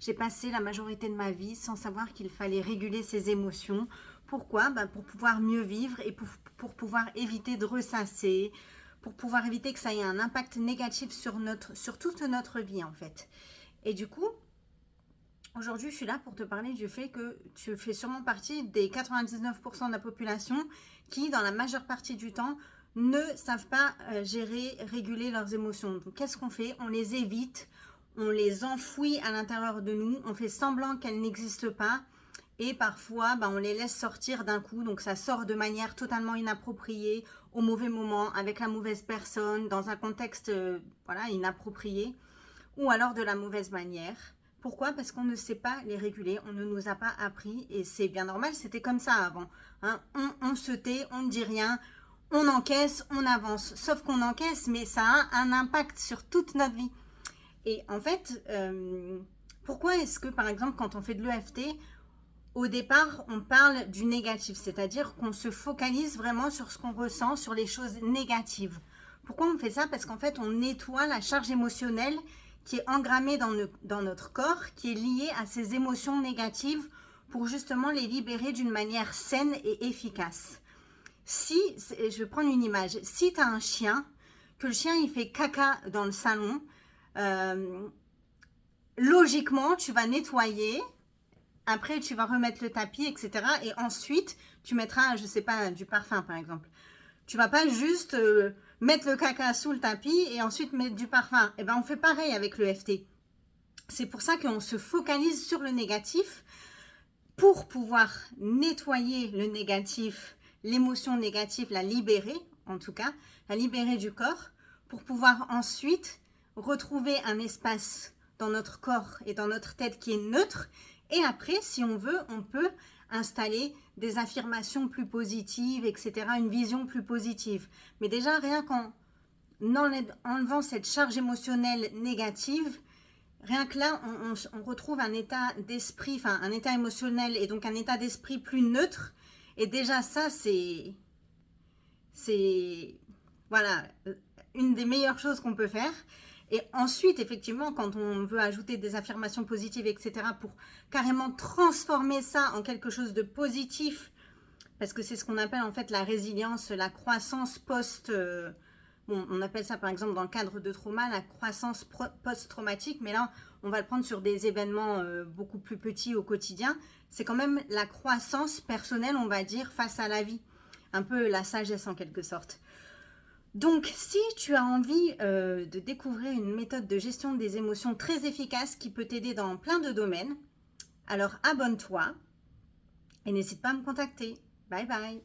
j'ai passé la majorité de ma vie sans savoir qu'il fallait réguler ses émotions. Pourquoi? Pour pouvoir mieux vivre et pour pouvoir éviter de ressasser, pour pouvoir éviter que ça ait un impact négatif sur toute notre vie en fait. Et du coup, aujourd'hui, je suis là pour te parler du fait que tu fais sûrement partie des 99% de la population qui, dans la majeure partie du temps, ne savent pas gérer, réguler leurs émotions. Donc, qu'est-ce qu'on fait? On les évite, on les enfouit à l'intérieur de nous, on fait semblant qu'elles n'existent pas et parfois, on les laisse sortir d'un coup. Donc, ça sort de manière totalement inappropriée, au mauvais moment, avec la mauvaise personne, dans un contexte voilà, inapproprié ou alors de la mauvaise manière. Pourquoi? Parce qu'on ne sait pas les réguler, on ne nous a pas appris et c'est bien normal, c'était comme ça avant. Hein. On se tait, on ne dit rien, on encaisse, on avance. Sauf qu'on encaisse, mais ça a un impact sur toute notre vie. Et en fait, pourquoi est-ce que par exemple quand on fait de l'EFT, au départ on parle du négatif, c'est-à-dire qu'on se focalise vraiment sur ce qu'on ressent, sur les choses négatives. Pourquoi on fait ça? Parce qu'en fait on nettoie la charge émotionnelle qui est engrammée dans notre corps, qui est liée à ces émotions négatives pour justement les libérer d'une manière saine et efficace. Si, je vais prendre une image, si tu as un chien, que le chien il fait caca dans le salon, logiquement tu vas nettoyer, après tu vas remettre le tapis, etc. Et ensuite tu mettras, je sais pas, du parfum par exemple. Tu vas pas juste mettre le caca sous le tapis et ensuite mettre du parfum. Et ben on fait pareil avec le FT. C'est pour ça qu'on se focalise sur le négatif pour pouvoir nettoyer le négatif, l'émotion négative, la libérer en tout cas, la libérer du corps pour pouvoir ensuite retrouver un espace dans notre corps et dans notre tête qui est neutre. Et après, si on veut, on peut installer des affirmations plus positives, etc., une vision plus positive. Mais déjà, rien qu'en enlevant cette charge émotionnelle négative, rien que là, on retrouve un état d'esprit, enfin un état émotionnel et donc un état d'esprit plus neutre. Et déjà ça, c'est voilà, une des meilleures choses qu'on peut faire. Et ensuite, effectivement, quand on veut ajouter des affirmations positives, etc., pour carrément transformer ça en quelque chose de positif, parce que c'est ce qu'on appelle en fait la résilience, la croissance bon, on appelle ça par exemple dans le cadre de trauma, la croissance post-traumatique, mais là, on va le prendre sur des événements beaucoup plus petits au quotidien. C'est quand même la croissance personnelle, on va dire, face à la vie. Un peu la sagesse en quelque sorte. Donc, si tu as envie de découvrir une méthode de gestion des émotions très efficace qui peut t'aider dans plein de domaines, alors abonne-toi et n'hésite pas à me contacter. Bye bye!